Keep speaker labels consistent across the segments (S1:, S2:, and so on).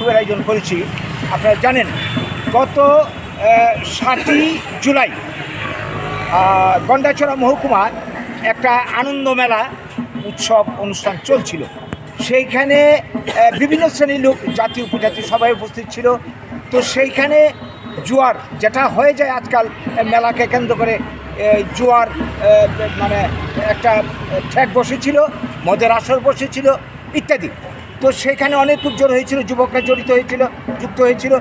S1: বিক্ষোভের আয়োজন করেছি। আপনারা জানেন গত 7ই জুলাই গন্ডাছড়া মহকুমায় একটা আনন্দ মেলা উৎসব অনুষ্ঠান চলছিল। সেইখানে বিভিন্ন শ্রেণীর লোক, জাতি উপজাতি সবাই উপস্থিত ছিল। তো সেইখানে জোয়ার যেটা হয়ে যায় আজকাল মেলাকে কেন্দ্র করে, জোয়ার মানে একটা ঠেক বসেছিল, মদের আসর বসেছিল ইত্যাদি। তো সেইখানে অনেক লোক জড়ো হয়েছিল, যুবকরা যুক্ত হয়েছিল।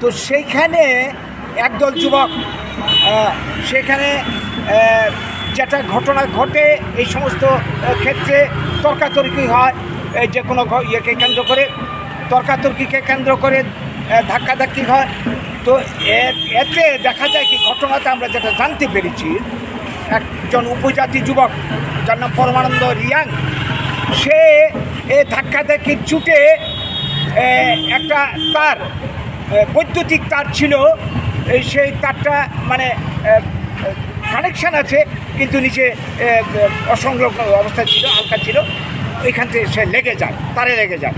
S1: তো সেইখানে একদল যুবক সেখানে যেটা ঘটনা ঘটে, এই সমস্ত ক্ষেত্রে তর্কাতর্কি হয়, যে কোনো ইয়েকে কেন্দ্র করে তর্কাতর্কিকে কেন্দ্র করে ধাক্কাধাক্কি হয়। তো এতে দেখা যায় কি, ঘটনাতে আমরা যেটা জানতে পেরেছি, একজন উপজাতি যুবক যার নাম পরমানন্দ রিয়াং, সে ধাক্কাধাক্কির চুটে একটা তার বৈদ্যুতিক তার ছিল, সেই তারটা মানে কানেকশান আছে কিন্তু নিচে অসংলগ্ন অবস্থায় ছিল, হালকা ছিল, এখান থেকে সে তারে লেগে যায়।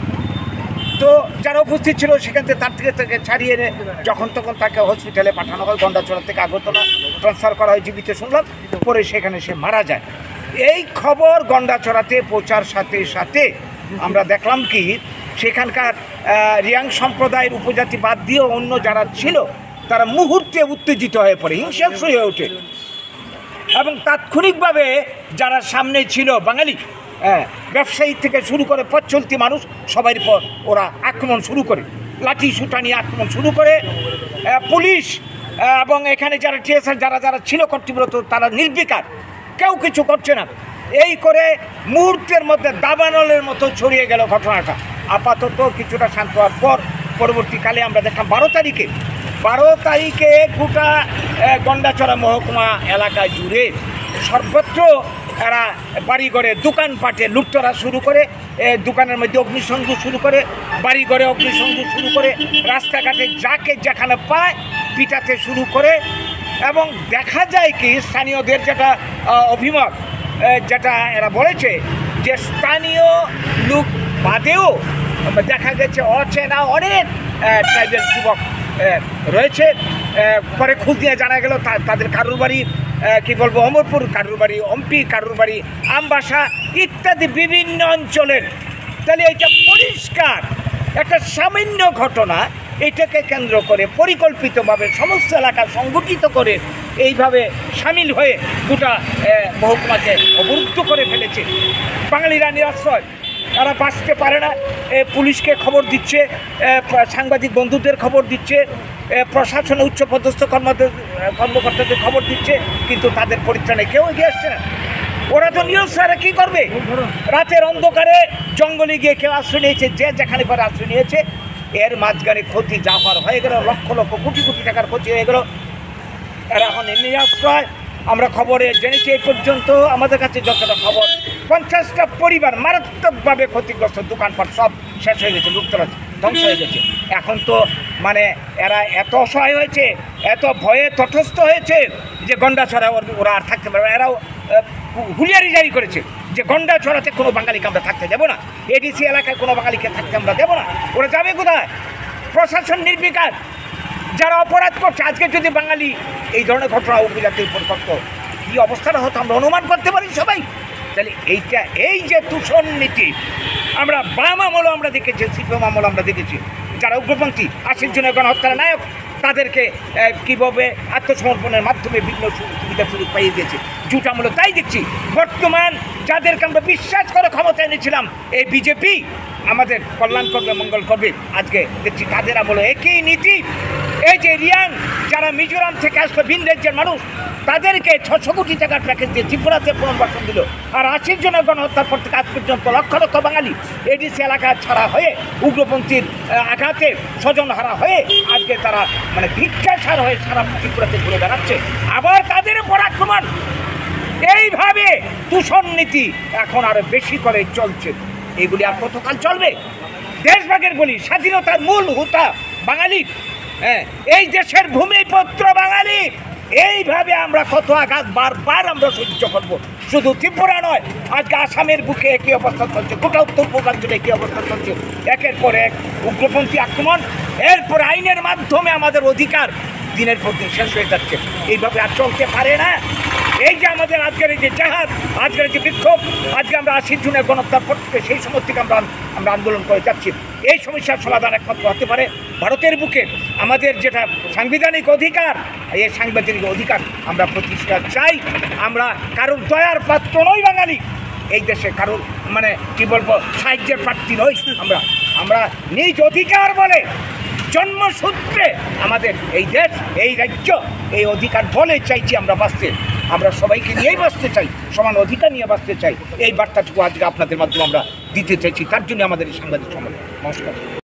S1: তো যারা উপস্থিত ছিল সেখান থেকে তার থেকে ছাড়িয়ে এনে যখন তখন তাকে হসপিটালে পাঠানো হয়। গন্ডাছড়া থেকে আগরতলা ট্রান্সফার করা হয়, জীবিত শুনলাম। পরে সেখানে সে মারা যায়। এই খবর গন্ডাছড়াতে পৌঁছার সাথে সাথে আমরা দেখলাম কি, সেখানকার রিয়াং সম্প্রদায়ের উপজাতি বাদ দিয়ে অন্য যারা ছিল তারা মুহূর্তে উত্তেজিত হয়ে পড়ে, হিংসাত্মক হয়ে ওঠে এবং তাৎক্ষণিকভাবে যারা সামনে ছিল বাঙালি ব্যবসায়ী থেকে শুরু করে পথ চলতি মানুষ, সবাই পর ওরা আক্রমণ শুরু করে, লাঠি সুটা নিয়ে আক্রমণ শুরু করে। পুলিশ এবং এখানে যারা টিএসআর যারা ছিল কর্তৃব্রত, তারা নির্বিকার, কেউ কিছু করছে না। এই করে মুহূর্তের মধ্যে দাবানলের মতো ছড়িয়ে গেল ঘটনাটা। আপাতত কিছুটা শান্ত হওয়ার পর পরবর্তীকালে আমরা দেখলাম 12 তারিখে গোটা গন্ডাছড়া মহকুমা এলাকা জুড়ে সর্বত্র এরা বাড়িঘরে দোকানপাটে লুটতরা শুরু করে, দোকানের মধ্যে অগ্নিসংযোগ শুরু করে, বাড়িঘরে অগ্নিসংযোগ শুরু করে, রাস্তাঘাটে যাকে যেখানে পায় পিটাতে শুরু করে। এবং দেখা যায় কি, স্থানীয়দের যেটা অভিমত, যেটা এরা বলেছে যে স্থানীয় লোক বাদেও দেখা গেছে অচেনা অনেক ট্রাইবেল যুবক রয়েছে। পরে খোঁজ নিয়ে জানা গেল তাদের কারুর বাড়ি কী বলবো অমরপুর, কারুর বাড়ি অম্পি, কারুর বাড়ি আমবাসা ইত্যাদি বিভিন্ন অঞ্চলের। তাহলে এটা পরিষ্কার একটা সামান্য ঘটনা, এটাকে কেন্দ্র করে পরিকল্পিতভাবে সমস্ত এলাকা সংগঠিত করে এইভাবে সামিল হয়ে গোটা মহকুমাকে অবরুদ্ধ করে ফেলেছে। বাঙালিরা নিরাশ্রয়, তারা বাঁচতে পারে না। পুলিশকে খবর দিচ্ছে, সাংবাদিক বন্ধুদের খবর দিচ্ছে, প্রশাসনে উচ্চপদস্থ কর্মকর্তাদের খবর দিচ্ছে, কিন্তু তাদের পরিত্রাণে কেউ এগিয়ে আসছে না। ওরা তো নিরস্ত্র, কী করবে? রাতের অন্ধকারে জঙ্গলে গিয়ে কেউ আশ্রয় নিয়েছে, যে যেখানে পরে আশ্রয় নিয়েছে। এর মাঝখানে ক্ষতি যা হওয়ার হয়ে গেল, লক্ষ লক্ষ কোটি কোটি টাকার ক্ষতি হয়ে গেল। এরা এখন নিরাশ্রয়। আমরা খবরে জেনেছি এই পর্যন্ত আমাদের কাছে যতটা খবর, 50টা পরিবার মারাত্মকভাবে ক্ষতিগ্রস্ত, দোকানপাট সব শেষ হয়ে গেছে, লুটতরা ধ্বংস হয়ে গেছে। এখন তো মানে এরা এত অসহায় হয়েছে, এত ভয়ে তটস্থ হয়েছে যে গন্ডাছড়া ওরা আর থাকতে পারবে। এরাও হুঁশিয়ারি জারি করেছে যে গন্ডাছড়াতে কোনো বাঙালিকে আমরা থাকতে দেবো না, এডিসি এলাকায় কোনো বাঙালিকে থাকতে আমরা দেবো না। ওরা যাবে কোথায়? প্রশাসন নির্বিকার, যারা অপরাধ করছে। আজকে যদি বাঙালি এই ধরনের ঘটনা উপজাতির উপর করতো, কী অবস্থাটা হতো আমরা অনুমান করতে পারি সবাই। তাহলে এই যে দূষণ নীতি আমরা বাম আমলও আমরা দেখেছি, সিপিএম আমল আমরা দেখেছি, যারা উগ্রপন্থী 80 জনের গণহত্যার নায়ক, তাদেরকে কীভাবে আত্মসমর্পণের মাধ্যমে বিভিন্ন সুবিধা সুযোগ পাইয়ে দিয়েছে। জুট আমলও তাই দেখছি। বর্তমান যাদেরকে আমরা বিশ্বাস করে ক্ষমতা এনেছিলাম, এই বিজেপি আমাদের কল্যাণ করবে, মঙ্গল করবে, আজকে দেখছি তাদের আমলে একই নীতি। এই যে রিয়াং, যারা মিজোরাম থেকে আসলো, ভিন রাজ্যের মানুষ, তাদেরকে 600 কোটি টাকার প্যাকেজ দিয়ে ত্রিপুরাতে পুনর্বাসন দিল। আর 80 জনের গণহত্যার পর থেকে আজ পর্যন্ত লক্ষ লক্ষ বাঙালি এডিসি এলাকা ছাড়া হয়ে, উগ্রপন্থীর আঘাতে স্বজনহারা হয়ে আজকে তারা মানে ভিক্ষাসার হয়ে সারা ত্রিপুরাতে ঘুরে বেড়াচ্ছে। আবার তাদের উপর আক্রমণ। এইভাবে দূষণ নীতি এখন আরো বেশি করে চলছে। এগুলি আর কতকাল চলবে? দেশভাগের বলি, স্বাধীনতার মূল হোতা বাঙালি, এই দেশের ভূমিপুত্র বাঙালি। এইভাবে আমরা কত আঘাত বারবার আমরা সহ্য করবো? শুধু ত্রিপুরা নয়, আজকে আসামের বুকে একই অবস্থা চলছে, গোটা উত্তর পূর্বাঞ্চলে একই অবস্থা চলছে। একের পর এক উগ্রপন্থী আক্রমণ, এরপর আইনের মাধ্যমে আমাদের অধিকার দিনের পর দিন শেষ হয়ে যাচ্ছে। এইভাবে আর চলতে পারে না। এই যে আমাদের আজকের এই যে জাহাজ, আজকের যে বিক্ষোভ, আজকে আমরা 80 জুনের গণহত্যার পর থেকে সেই সময় থেকে আমরা আন্দোলন করে যাচ্ছি। এই সমস্যার সমাধান একমাত্র হতে পারে ভারতের বুকে আমাদের যেটা সাংবিধানিক অধিকার, এই সাংবিধানিক অধিকার আমরা প্রতিষ্ঠা চাই। আমরা কারোর দয়ার পাত্র নই বাঙালি, এই দেশে কারোর মানে কি বলবো সাহায্যের প্রার্থী নই। আমরা নিজ অধিকার বলে জন্মসূত্রে আমাদের এই দেশ, এই রাজ্য, এই অধিকার বলে চাইছি আমরা বাঁচতে। আমরা সবাইকে নিয়েই বাঁচতে চাই, সমান অধিকার নিয়ে বাঁচতে চাই। এই বার্তাটুকু আজকে আপনাদের মাধ্যমে আমরা দিতে চাইছি। তার জন্য আমাদের এই সাংবাদিক সম্মেলন। নমস্কার।